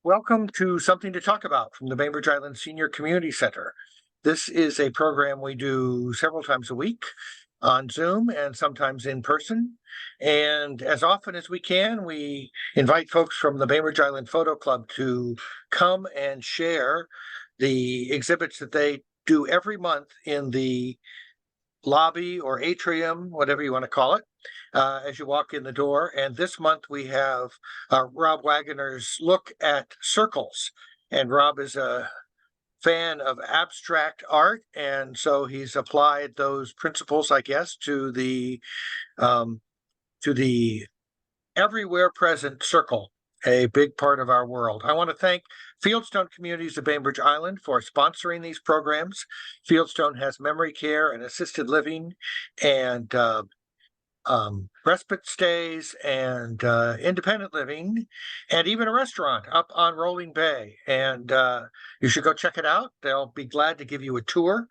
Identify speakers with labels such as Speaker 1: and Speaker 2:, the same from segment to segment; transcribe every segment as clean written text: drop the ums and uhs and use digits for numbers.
Speaker 1: Welcome to Something to Talk About from the Bainbridge Island Senior Community Center. This is a program we do several times a week on Zoom and sometimes in person. And as often as we can, we invite folks from the Bainbridge Island Photo Club to come and share the exhibits that they do every month in the lobby or atrium, whatever you want to call it, as you walk in the door. And this month we have Rob Wagoner's look at circles. And Rob is a fan of abstract art, and so he's applied those principles, I guess, um, to the everywhere present circle, a big part of our world. I want to thank Fieldstone Communities of Bainbridge Island for sponsoring these programs. Fieldstone has memory care and assisted living and respite stays and independent living, and even a restaurant up on Rolling Bay. And you should go check it out. They'll be glad to give you a tour.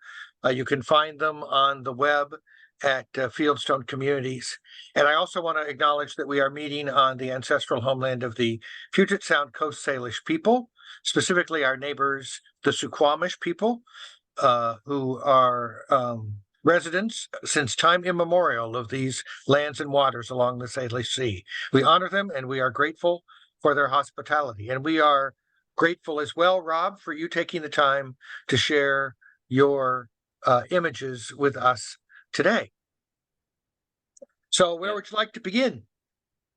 Speaker 1: You can find them on the web at Fieldstone Communities. And I also want to acknowledge that we are meeting on the ancestral homeland of the Puget Sound Coast Salish people, specifically our neighbors, the Suquamish people, who are residents since time immemorial of these lands and waters along the Salish Sea. We honor them and we are grateful for their hospitality. And we are grateful as well, Rob, for you taking the time to share your images with us today. So where would you like to begin?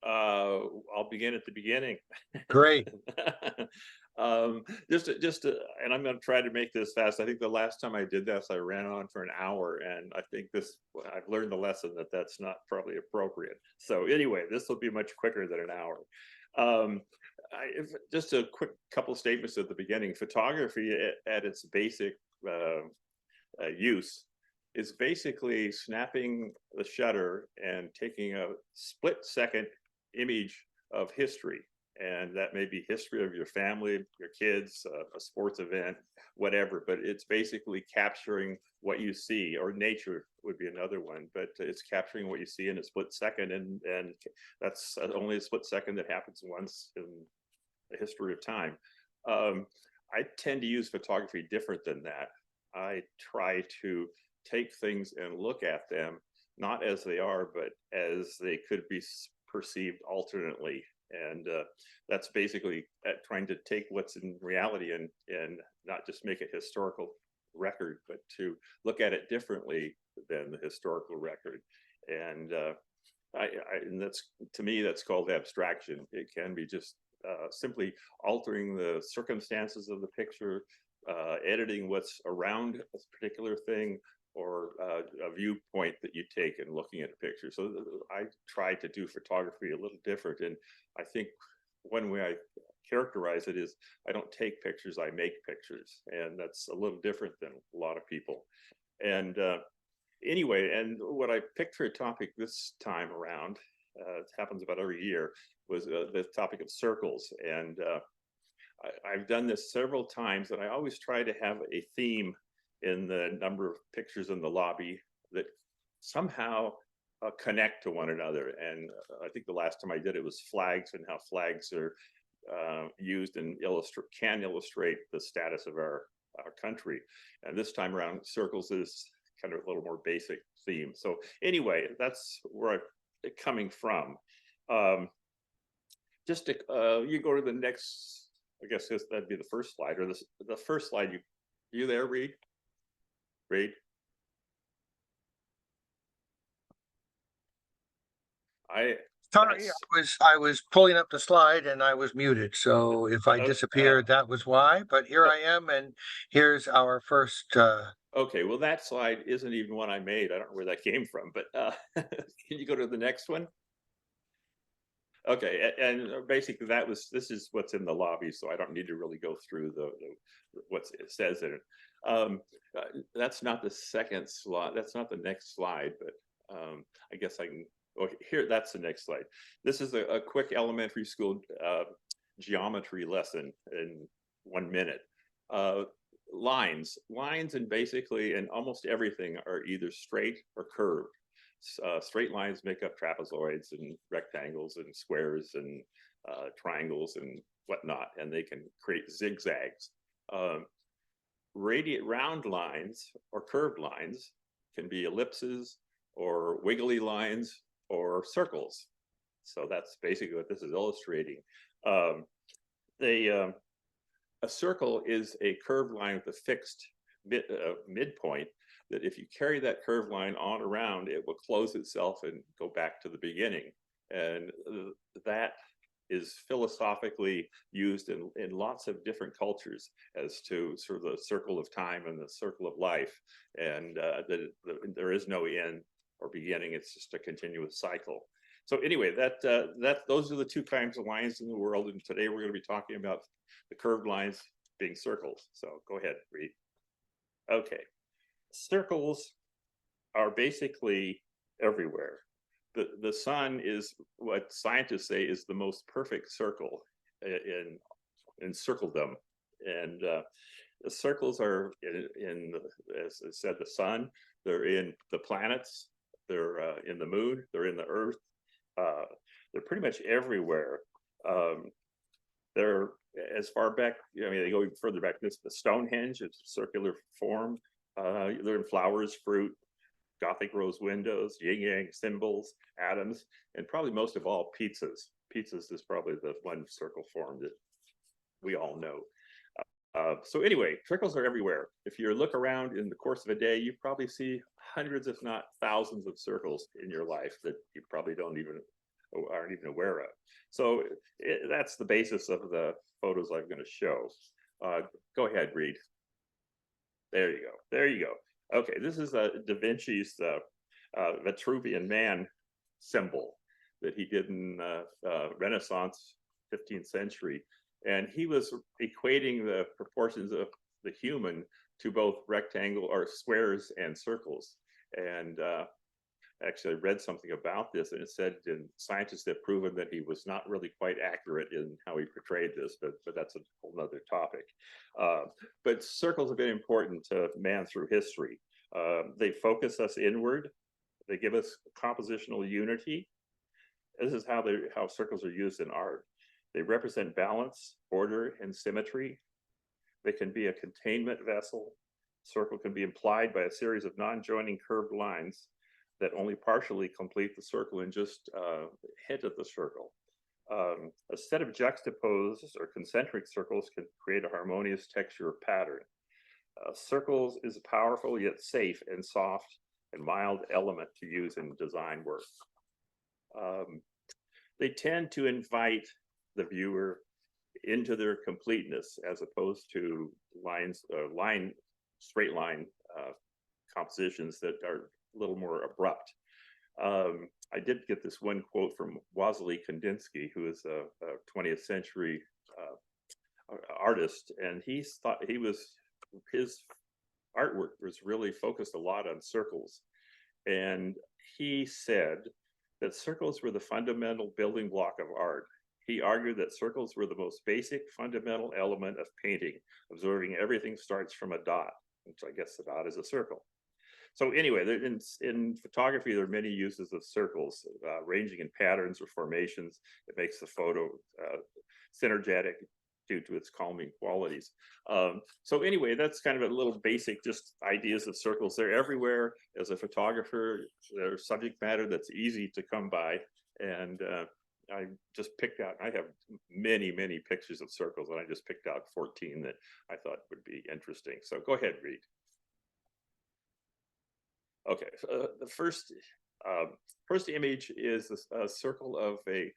Speaker 2: I'll begin at the beginning.
Speaker 1: Great.
Speaker 2: And I'm going to try to make this fast. I think the last time I did this, I ran on for an hour, and I think I've learned the lesson that that's not probably appropriate. So anyway, this will be much quicker than an hour. Just a quick couple statements at the beginning. Photography at its basic use is basically snapping the shutter and taking a split-second image of history. And that may be history of your family, your kids, a sports event, whatever. But it's basically capturing what you see, or nature would be another one. But it's capturing what you see in a split second, and that's only a split second that happens once in the history of time. I tend to use photography different than that. I try to take things and look at them not as they are, but as they could be perceived alternately. And that's basically trying to take what's in reality and not just make a historical record, but to look at it differently than the historical record. And and that's, to me, that's called abstraction. It can be just simply altering the circumstances of the picture, editing what's around a particular thing, or a viewpoint that you take in looking at a picture. So I try to do photography a little different. And I think one way I characterize it is I don't take pictures, I make pictures. And that's a little different than a lot of people. And anyway, and what I picked for a topic this time around, it happens about every year, was the topic of circles. And I've done this several times, and I always try to have a theme in the number of pictures in the lobby that somehow connect to one another. And I think the last time I did it was flags, and how flags are used and can illustrate the status of our country. And this time around, circles is kind of a little more basic theme. So anyway, that's where I'm coming from. Just to, you go to the next, I guess that'd be the first slide, or the first slide. You there, Reed? Reed?
Speaker 1: Sorry, I was pulling up the slide and I was muted. So if I disappeared, that was why. But here I am, and here's our first.
Speaker 2: Okay, well, that slide isn't even one I made. I don't know where that came from, but can you go to the next one? Okay, and basically this is what's in the lobby, so I don't need to really go through what it says in it. That's not the second slide. That's not the next slide, but I guess I can. Oh, here, that's the next slide. This is a quick elementary school geometry lesson in 1 minute. Lines, and basically, and almost everything are either straight or curved. straight lines make up trapezoids and rectangles and squares and triangles and whatnot, and they can create zigzags. Round lines or curved lines can be ellipses or wiggly lines or circles. So that's basically what this is illustrating. A circle is a curved line with a fixed midpoint that if you carry that curved line on around, it will close itself and go back to the beginning. And that is philosophically used in lots of different cultures as to sort of the circle of time and the circle of life. And there is no end or beginning, it's just a continuous cycle. So anyway, those are the two kinds of lines in the world. And today we're going to be talking about the curved lines being circles. So go ahead, Reed. Okay. Circles are basically everywhere. The sun is what scientists say is the most perfect circle in circledom. And the circles are as I said, the sun, they're in the planets, they're in the moon, they're in the earth. They're pretty much everywhere. They're as far back, I mean, they go even further back. This the Stonehenge, it's a circular form. They're in flowers, fruit, Gothic rose windows, yin-yang symbols, atoms, and probably most of all, pizzas. Pizzas is probably the one circle form that we all know. So anyway, circles are everywhere. If you look around in the course of a day, you probably see hundreds, if not thousands of circles in your life that you probably aren't even aware of. So that's the basis of the photos I'm going to show. Go ahead, Reed. There you go. There you go. Okay, this is Da Vinci's Vitruvian Man symbol that he did in Renaissance, 15th century. And he was equating the proportions of the human to both rectangle or squares and circles. And actually I read something about this, and it said scientists have proven that he was not really quite accurate in how he portrayed this, but that's a whole nother topic. But circles have been important to man through history. They focus us inward. They give us compositional unity. This is how circles are used in art. They represent balance, order, and symmetry. They can be a containment vessel. Circle can be implied by a series of non-joining curved lines that only partially complete the circle and just hint at the circle. A set of juxtaposed or concentric circles can create a harmonious texture or pattern. Circles is a powerful yet safe and soft and mild element to use in design work. They tend to invite the viewer into their completeness as opposed to straight line compositions that are a little more abrupt. I did get this one quote from Wassily Kandinsky, who is a 20th century artist, and he thought his artwork was really focused a lot on circles. And he said that circles were the fundamental building block of art. He argued that circles were the most basic fundamental element of painting, observing everything starts from a dot, which I guess the dot is a circle. So anyway, in photography, there are many uses of circles, ranging in patterns or formations. It makes the photo synergetic due to its calming qualities. So anyway, that's kind of a little basic just ideas of circles. They're everywhere. As a photographer, they're subject matter that's easy to come by. And I just picked out, I have many, many pictures of circles, and I just picked out 14 that I thought would be interesting. So go ahead, Reed. Okay, the first image is a circle of a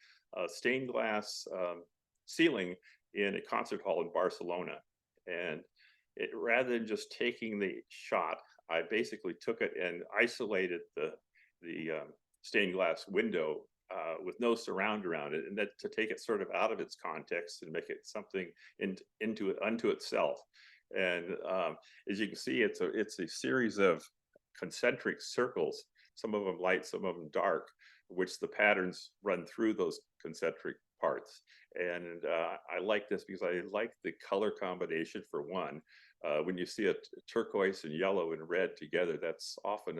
Speaker 2: stained glass ceiling in a concert hall in Barcelona. And rather than just taking the shot, I basically took it and isolated the stained glass window with no surround around it, and that to take it sort of out of its context and make it something unto itself. And as you can see, it's a series of concentric circles, some of them light, some of them dark, which the patterns run through those concentric parts. And I like this because I like the color combination for one. When you see a turquoise and yellow and red together, that's often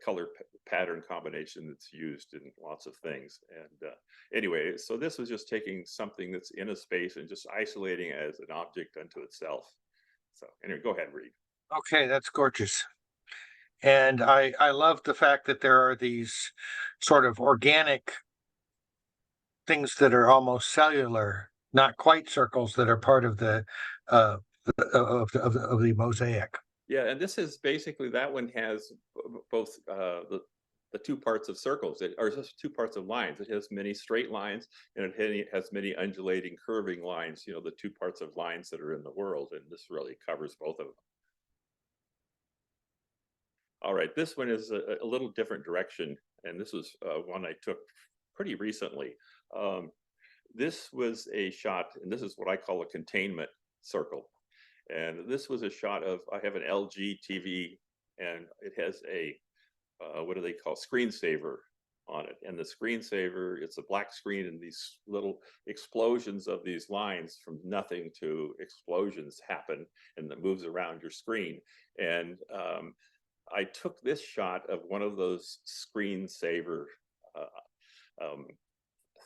Speaker 2: color pattern combination that's used in lots of things. And anyway, so this was just taking something that's in a space and just isolating it as an object unto itself. So anyway, go ahead, Reed.
Speaker 1: Okay, that's gorgeous. And I love the fact that there are these sort of organic things that are almost cellular, not quite circles that are part of the uh of the mosaic.
Speaker 2: Yeah, and this is basically, that one has both the two parts of circles, or just two parts of lines. It has many straight lines, and it has many undulating, curving lines. You know, the two parts of lines that are in the world, and this really covers both of them. All right, this one is a little different direction, and this was one I took pretty recently. Um, this was a shot, and this is what I call a containment circle. And this was a shot of, I have an LG TV, and it has a, what do they call, screensaver on it. And the screensaver, it's a black screen, and these little explosions of these lines from nothing to explosions happen, and that moves around your screen. And I took this shot of one of those screensaver um,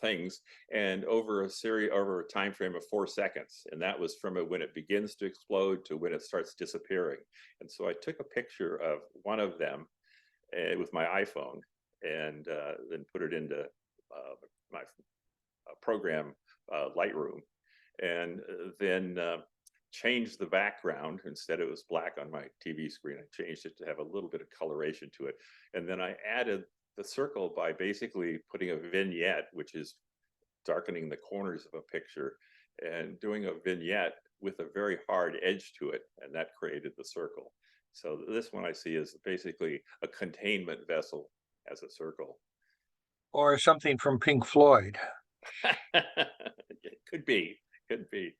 Speaker 2: things, and over a time frame of 4 seconds, and that was from when it begins to explode to when it starts disappearing. And so I took a picture of one of them with my iPhone, and then put it into my program, Lightroom, and then changed the background. Instead it was black on my TV screen, I changed it to have a little bit of coloration to it, and then I added the circle by basically putting a vignette, which is darkening the corners of a picture, and doing a vignette with a very hard edge to it, and that created the circle. So this one I see is basically a containment vessel as a circle.
Speaker 1: Or something from Pink Floyd.
Speaker 2: It could be, could be.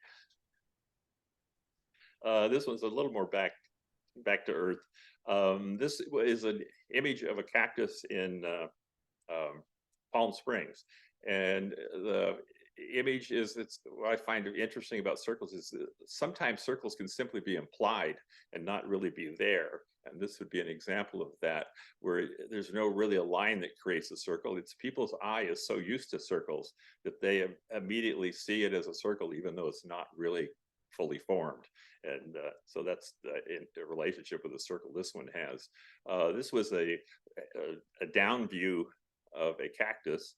Speaker 2: This one's a little more back to earth. This is an image of a cactus in Palm Springs, and the image is, it's what I find interesting about circles is that sometimes circles can simply be implied and not really be there. And this would be an example of that, where there's no really a line that creates a circle. It's people's eye is so used to circles that they immediately see it as a circle, even though it's not really fully formed. And so that's the relationship with the circle this one has. This was a down view of a cactus,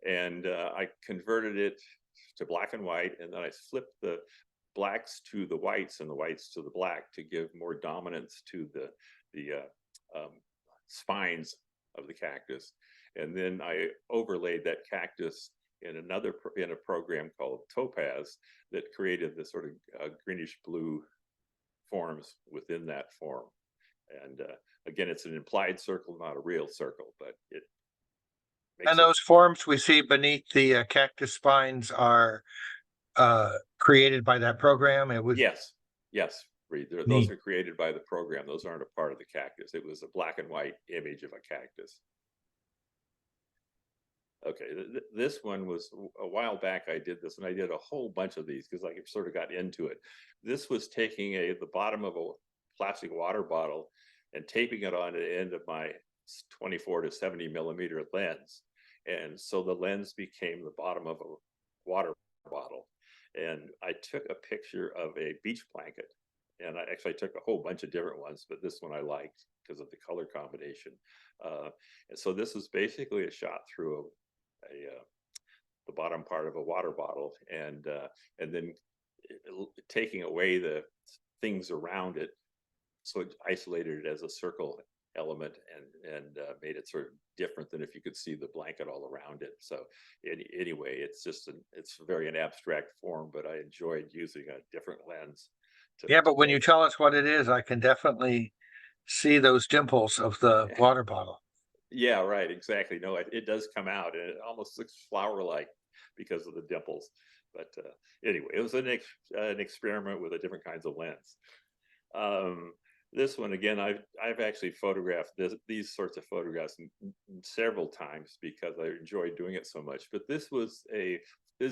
Speaker 2: and I converted it to black and white, and then I flipped the blacks to the whites and the whites to the black to give more dominance to the spines of the cactus. And then I overlaid that cactus in a program called Topaz that created this sort of greenish blue forms within that form. And again, it's an implied circle, not a real circle, but it makes
Speaker 1: And
Speaker 2: it.
Speaker 1: those forms we see beneath the cactus spines are created by that program. It was
Speaker 2: Yes, yes, Reed. Those
Speaker 1: neat.
Speaker 2: are created by the program. Those aren't a part of the cactus. It was a black and white image of a cactus. Okay, this one was a while back. I did this, and I did a whole bunch of these because I sort of got into it. This was taking the bottom of a plastic water bottle and taping it on the end of my 24 to 70 millimeter lens, and so the lens became the bottom of a water bottle. And I took a picture of a beach blanket, and I actually took a whole bunch of different ones, but this one I liked because of the color combination. And so this is basically a shot through the bottom part of a water bottle, and then taking away the things around it, so it isolated it as a circle element, and made it sort of different than if you could see the blanket all around it. So anyway, it's just it's very an abstract form, but I enjoyed using a different lens
Speaker 1: Yeah, but when
Speaker 2: to
Speaker 1: you tell us what it is, I can definitely see those dimples of the water bottle.
Speaker 2: Yeah, right, exactly. No, it does come out, and it almost looks flower-like because of the dimples. But anyway, it was an experiment with a different kinds of lens. Um, this one again, I've actually photographed these sorts of photographs several times because I enjoy doing it so much. But this is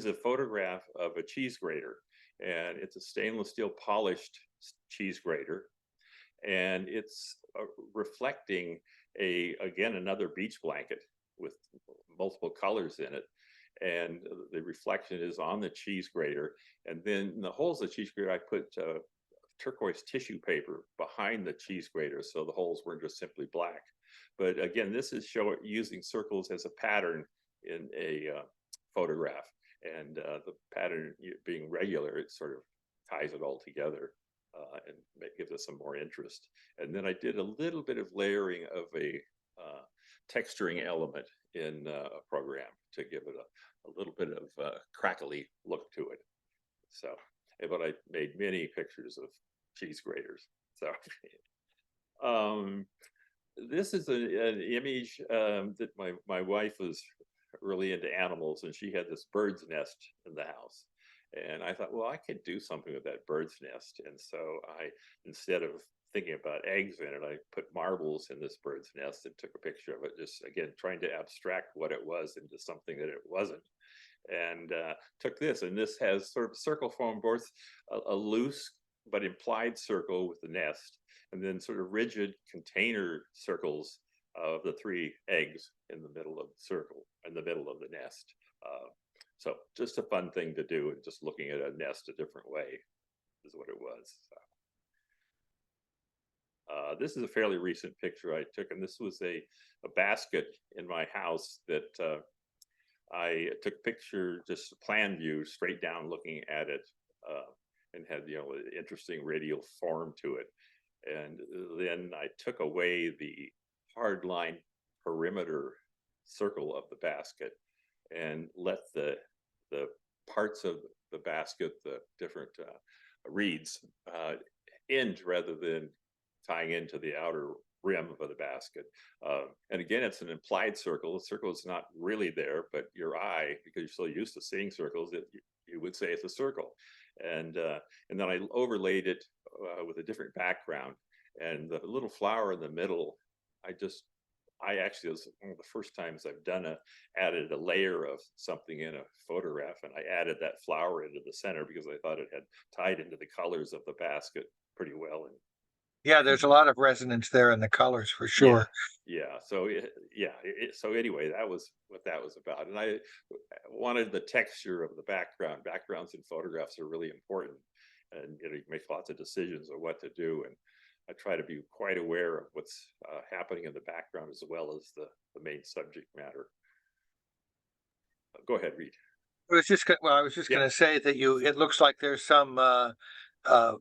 Speaker 2: a photograph of a cheese grater, and it's a stainless steel polished cheese grater, and it's reflecting again, another beach blanket with multiple colors in it. And the reflection is on the cheese grater. And then in the holes of the cheese grater, I put turquoise tissue paper behind the cheese grater, so the holes weren't just simply black. But again, this is using circles as a pattern in a photograph, and the pattern being regular, it sort of ties it all together and gives us some more interest. And then I did a little bit of layering of a texturing element in a program to give it a little bit of crackly look to it. So, but I made many pictures of cheese graters. So this is an image that my wife was really into animals, and she had this bird's nest in the house. And I thought, well, I could do something with that bird's nest. And so I, instead of thinking about eggs in it, I put marbles in this bird's nest and took a picture of it, just again, trying to abstract what it was into something that it wasn't. And took this, and this has sort of circle form, both a loose but implied circle with the nest, and then sort of rigid container circles of the 3 eggs in the middle of the circle, in the middle of the nest. So just a fun thing to do, and just looking at a nest a different way is what it was. So. This is a fairly recent picture I took, and this was a basket in my house that I took a picture, just a plan view, straight down looking at it, and had, you know, an interesting radial form to it. And then I took away the hard line perimeter circle of the basket and let the parts of the basket, the different reeds, end rather than tying into the outer rim of the basket. And again, it's an implied circle. The circle is not really there, but your eye, because you're so used to seeing circles, you would say it's a circle. And then I overlaid it with a different background. And the little flower in the middle, I actually, it was one of the first times I've added a layer of something in a photograph, and I added that flower into the center because I thought it had tied into the colors of the basket pretty well. And
Speaker 1: Yeah, there's a lot of resonance there in the colors for
Speaker 2: yeah,
Speaker 1: sure.
Speaker 2: yeah. So so anyway, that was what that was about. And I wanted the texture of the background. Backgrounds in photographs are really important, and you make lots of decisions on what to do. And I try to be quite aware of what's happening in the background as well as the main subject matter. Go ahead, Reed.
Speaker 1: I was just
Speaker 2: Yeah.
Speaker 1: going to say that it looks like there's some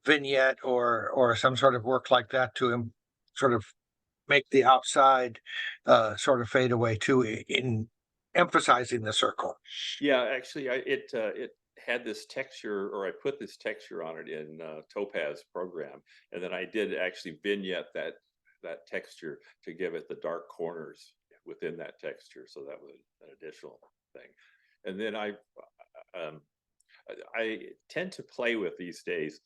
Speaker 1: vignette or some sort of work like that to sort of make the outside sort of fade away too, in emphasizing the circle.
Speaker 2: Yeah, actually, it had this texture, or I put this texture on it in Topaz program, and then I did actually vignette that texture to give it the dark corners within that texture. So that was an additional thing. And then I tend to play with these days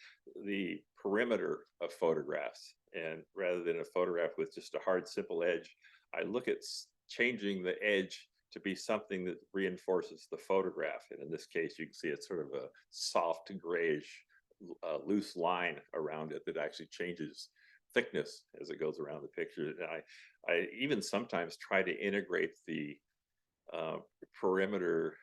Speaker 2: the perimeter of photographs, and rather than a photograph with just a hard, simple edge, I look at changing the edge to be something that reinforces the photograph. And in this case, you can see it's sort of a soft grayish, loose line around it that actually changes thickness as it goes around the picture. And I even sometimes try to integrate the perimeter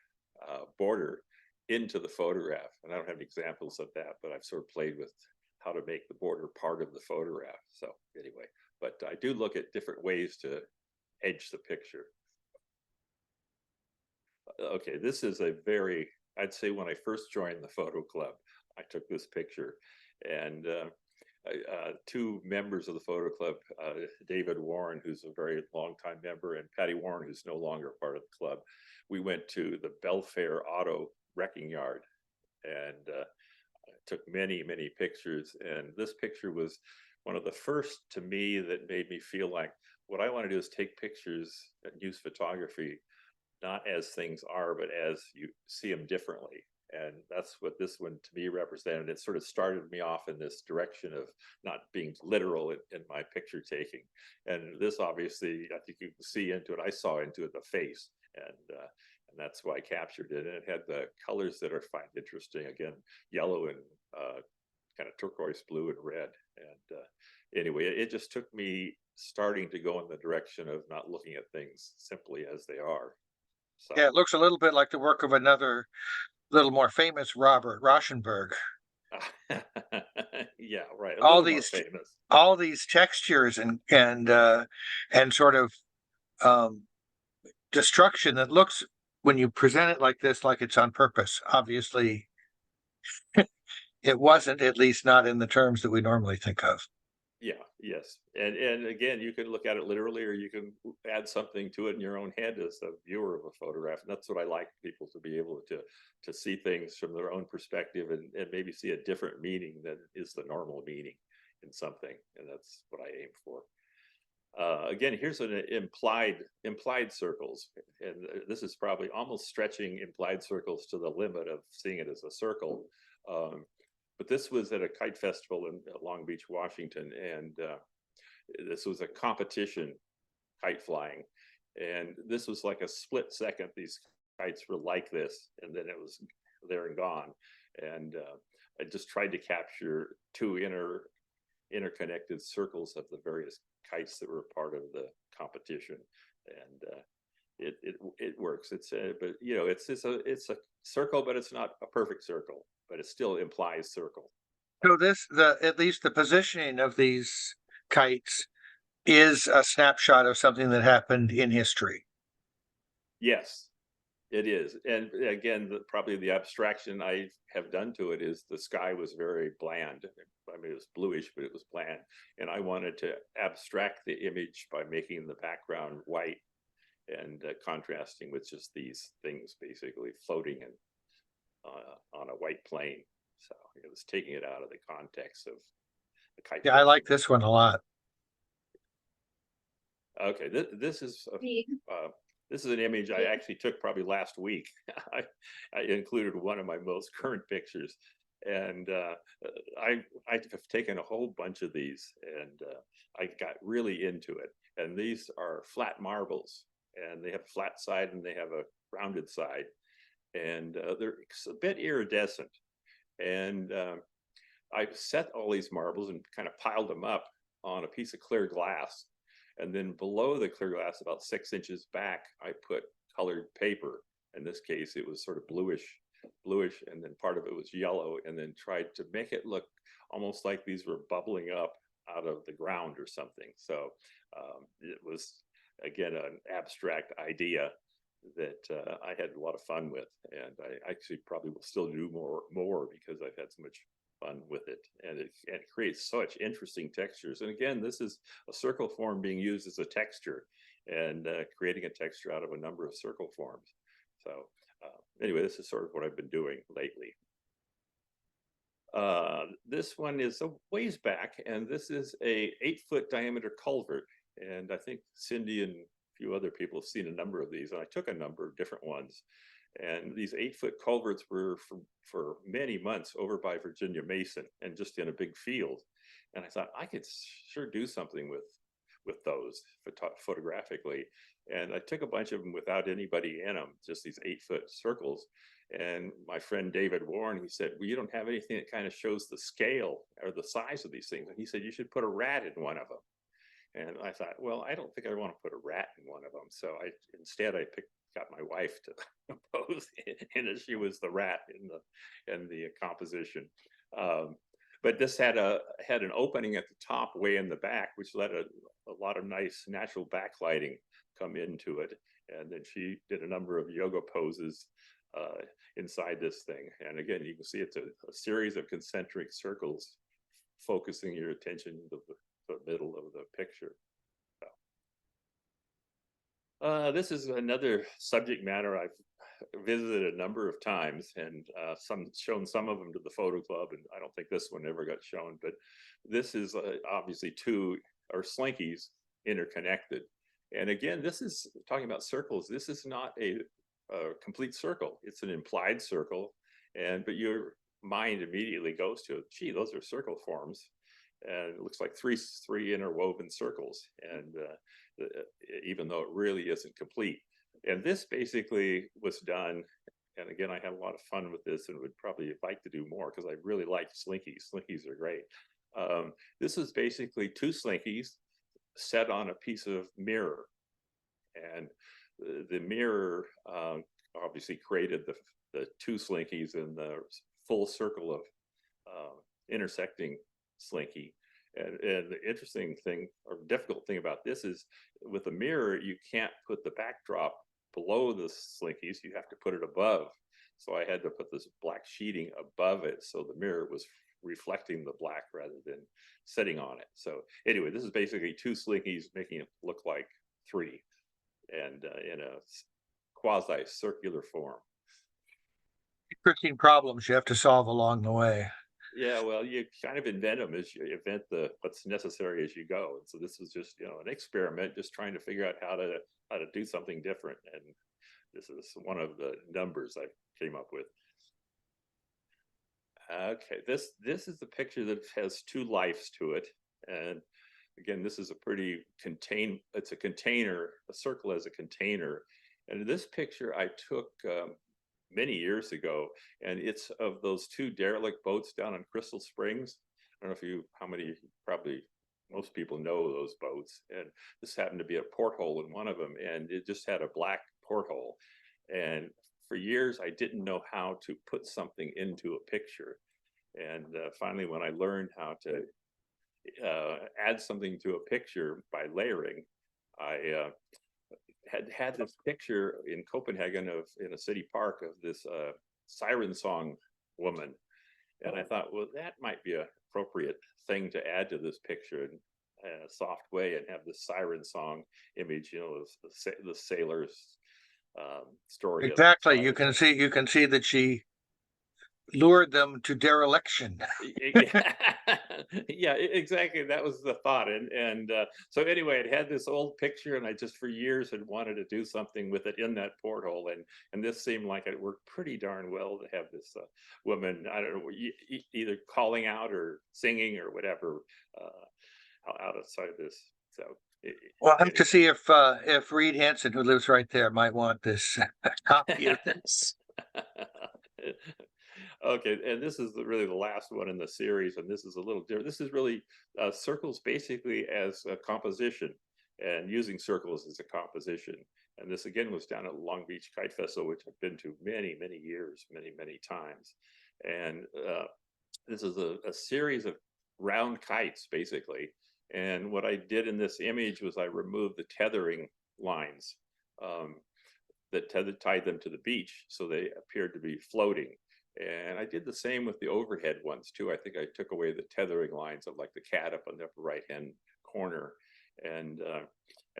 Speaker 2: border into the photograph. And I don't have examples of that, but I've sort of played with how to make the border part of the photograph. So anyway, but I do look at different ways to edge the picture. Okay, this is I'd say when I first joined the photo club, I took this picture, and 2 members of the photo club, David Warren, who's a very long-time member, and Patty Warren, who's no longer part of the club, we went to the Belfair Auto Wrecking Yard, and took many, many pictures. And this picture was one of the first to me that made me feel like what I want to do is take pictures and use photography not as things are, but as you see them differently. And that's what this one to me represented. It sort of started me off in this direction of not being literal in my picture taking. And this obviously, I think you can see into it. I saw into it the face, and that's why I captured it. And it had the colors that I find interesting. Again, yellow and kind of turquoise blue and red. And anyway, it just took me starting to go in the direction of not looking at things simply as they are. So
Speaker 1: Yeah, it looks a little bit like the work of another little more famous Robert Rauschenberg.
Speaker 2: yeah, right, a
Speaker 1: All
Speaker 2: little more
Speaker 1: these
Speaker 2: famous.
Speaker 1: all these textures and sort of um, destruction that looks when you present it like this, like it's on purpose. Obviously, it wasn't, at least not in the terms that we normally think of.
Speaker 2: Yeah, yes. And again, you can look at it literally, or you can add something to it in your own head as the viewer of a photograph. And that's what I like people to be able to see things from their own perspective, and maybe see a different meaning than is the normal meaning in something. And that's what I aim for. Again, here's an implied circles, and this is probably almost stretching implied circles to the limit of seeing it as a circle. Um, but this was at a kite festival in Long Beach, Washington, and this was a competition kite flying, and this was like a split second. These kites were like this, and then it was there and gone. And I just tried to capture two interconnected circles of the various kites that were part of the competition, and it works. It's but you know, it's a circle, but it's not a perfect circle, but it still implies circle.
Speaker 1: So the at least the positioning of these kites is a snapshot of something that happened in history.
Speaker 2: Yes, it is. And again, probably the abstraction I have done to it is the sky was very bland. I mean, it was bluish, but it was bland. And I wanted to abstract the image by making the background white and contrasting with just these things basically floating on a white plane. So it was taking it out of the context of the kite
Speaker 1: Yeah, I like
Speaker 2: festival.
Speaker 1: this one a lot.
Speaker 2: Okay, this is an image I actually took probably last week. I included one of my most current pictures, and I've taken a whole bunch of these, and I got really into it. And these are flat marbles, and they have a flat side and they have a rounded side, and they're a bit iridescent. And I set all these marbles and kind of piled them up on a piece of clear glass. And then below the clear glass, about 6 inches back, I put colored paper. In this case, it was sort of bluish, and then part of it was yellow, and then tried to make it look almost like these were bubbling up out of the ground or something. So it was, again, an abstract idea that I had a lot of fun with, and I actually probably will still do more because I've had so much fun with it, and it creates such interesting textures. And again, this is a circle form being used as a texture, and creating a texture out of a number of circle forms. So anyway, this is sort of what I've been doing lately. This one is a ways back, and this is a 8-foot diameter culvert, and I think Cindy and a few other people have seen a number of these, and I took a number of different ones. And these 8-foot culverts were for many months over by Virginia Mason and just in a big field. And I thought I could sure do something with those photographically. And I took a bunch of them without anybody in them, just these 8-foot circles. And my friend David Warren, he said, well, you don't have anything that kind of shows the scale or the size of these things. And he said, you should put a rat in one of them. And I thought, well, I don't think I want to put a rat in one of them. So instead I got my wife to pose, and she was the rat in the composition. But this had an opening at the top, way in the back, which let a lot of nice natural backlighting come into it. And then she did a number of yoga poses inside this thing. And again, you can see it's a series of concentric circles focusing your attention to the middle of the picture. So, this is another subject matter I've visited a number of times, and shown some of them to the photo club, and I don't think this one ever got shown, but this is obviously two slinkies interconnected. And again, this is talking about circles. This is not a complete circle. It's an implied circle, but your mind immediately goes to, gee, those are circle forms. And it looks like three interwoven circles, and even though it really isn't complete. And this basically was done, and again, I had a lot of fun with this, and would probably like to do more because I really like slinkies. Slinkies are great. This is basically two slinkies set on a piece of mirror, and the mirror obviously created the two slinkies in the full circle of intersecting slinky. And the interesting thing or difficult thing about this is with a mirror, you can't put the backdrop below the slinkies, you have to put it above. So I had to put this black sheeting above it so the mirror was reflecting the black rather than sitting on it. So anyway, this is basically two slinkies making it look like three, and in a quasi-circular form.
Speaker 1: Interesting problems you have to solve along the way.
Speaker 2: Yeah, well, you kind of invent them as you invent what's necessary as you go. And so this was just, an experiment, just trying to figure out how to do something different. And this is one of the numbers I came up with. Okay, this is the picture that has two lives to it. And again, this is a pretty it's a container, a circle as a container. And this picture I took many years ago, and it's of those two derelict boats down in Crystal Springs. I don't know probably most people know those boats, and this happened to be a porthole in one of them, and it just had a black porthole. And for years I didn't know how to put something into a picture, and finally when I learned how to add something to a picture by layering, I had this picture in Copenhagen in a city park of this siren song woman, and I thought, well, that might be an appropriate thing to add to this picture in a soft way and have this siren song image, the sailor's story.
Speaker 1: Exactly. You can see that she lured them to dereliction.
Speaker 2: Yeah, exactly. That was the thought. And so anyway, it had this old picture, and I just for years had wanted to do something with it in that porthole, and this seemed like it worked pretty darn well to have this woman, I don't know, either calling out or singing or whatever outside this. So
Speaker 1: Well, I'll have to see if Reed Hansen, who lives right there, might want this copy of this.
Speaker 2: Okay, and this is really the last one in the series, and this is a little different. This is really circles basically as a composition, and using circles as a composition. And this again was down at Long Beach Kite Festival, which I've been to many, many years, many times. And this is a series of round kites, basically. And what I did in this image was I removed the tethering lines that tied them to the beach, so they appeared to be floating. And I did the same with the overhead ones too. I think I took away the tethering lines of like the cat up on the upper right hand corner, and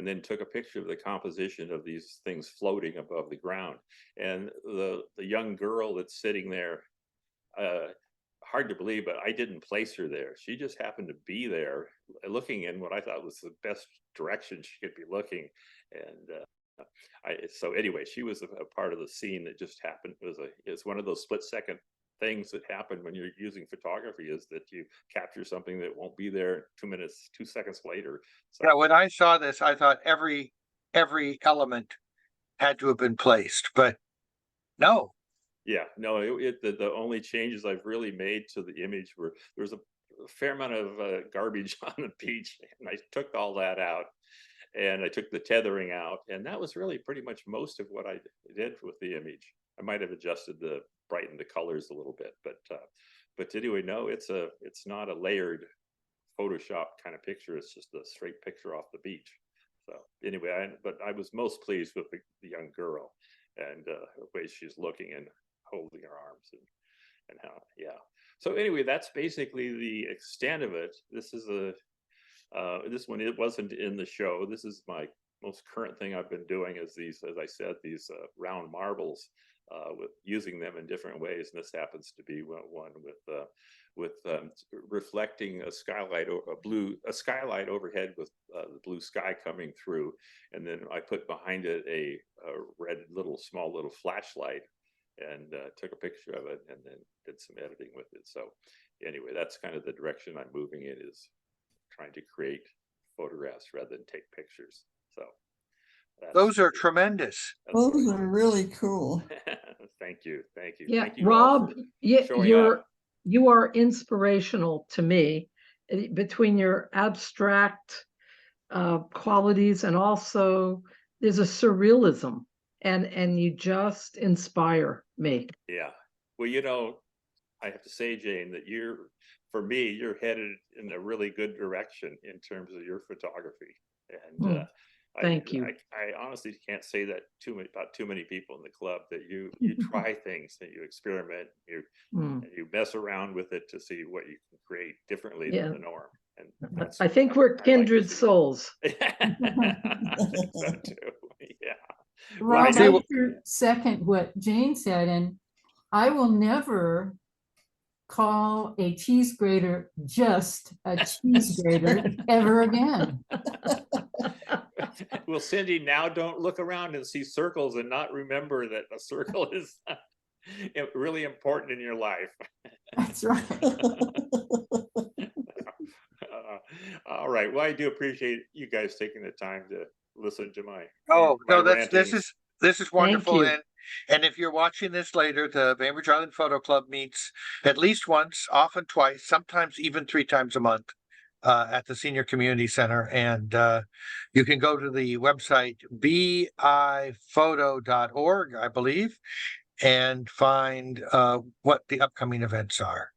Speaker 2: then took a picture of the composition of these things floating above the ground. And the young girl that's sitting there, hard to believe, but I didn't place her there. She just happened to be there looking in what I thought was the best direction she could be looking. And so anyway, she was a part of the scene that just happened. It's one of those split-second things that happen when you're using photography, is that you capture something that won't be there 2 seconds later. So,
Speaker 1: Yeah, when I saw this, I thought every element had to have been placed, but no.
Speaker 2: yeah, no, the only changes I've really made to the image were there was a fair amount of garbage on the beach, and I took all that out. And I took the tethering out, and that was really pretty much most of what I did with the image. I might have brightened the colors a little bit, but anyway, no, it's not a layered Photoshop kind of picture. It's just a straight picture off the beach. So anyway, but I was most pleased with the young girl and the way she's looking and holding her arms and how, yeah. So anyway, that's basically the extent of it. This is this one, it wasn't in the show. This is my most current thing I've been doing, is these, as I said, these round marbles, with using them in different ways. And this happens to be one with reflecting a skylight overhead with the blue sky coming through. And then I put behind it a red small little flashlight, and took a picture of it, and then did some editing with it. So anyway, that's kind of the direction I'm moving in, is trying to create photographs rather than take pictures. So
Speaker 1: Those are tremendous.
Speaker 3: Those are really cool.
Speaker 2: Thank you.
Speaker 4: Yeah,
Speaker 2: Thank you,
Speaker 4: Rob,
Speaker 2: showing
Speaker 4: you
Speaker 2: up.
Speaker 4: are inspirational to me, between your abstract qualities and also there's a surrealism, and you just inspire me.
Speaker 2: Yeah. Well, you know, I have to say, Jane, that for me, you're headed in a really good direction in terms of your photography. And
Speaker 4: Thank you.
Speaker 2: I honestly can't say that about too many people in the club, that you try things, that you experiment, and you mess around with it to see what you can create differently than the norm. And
Speaker 4: I think we're kindred souls.
Speaker 2: I think so too. Yeah.
Speaker 5: Rob, I second what Jane said, and I will never call a cheese grater just a cheese grater ever again.
Speaker 2: Well, Cindy, now don't look around and see circles and not remember that a circle is really important in your life.
Speaker 5: That's right.
Speaker 2: All right. Well, I do appreciate you guys taking the time to listen to my
Speaker 1: this is wonderful. And if you're watching this later, the Bainbridge Island Photo Club meets at least once, often twice, sometimes even 3 times a month at the Senior Community Center. And you can go to the website biphoto.org, I believe, and find what the upcoming events are.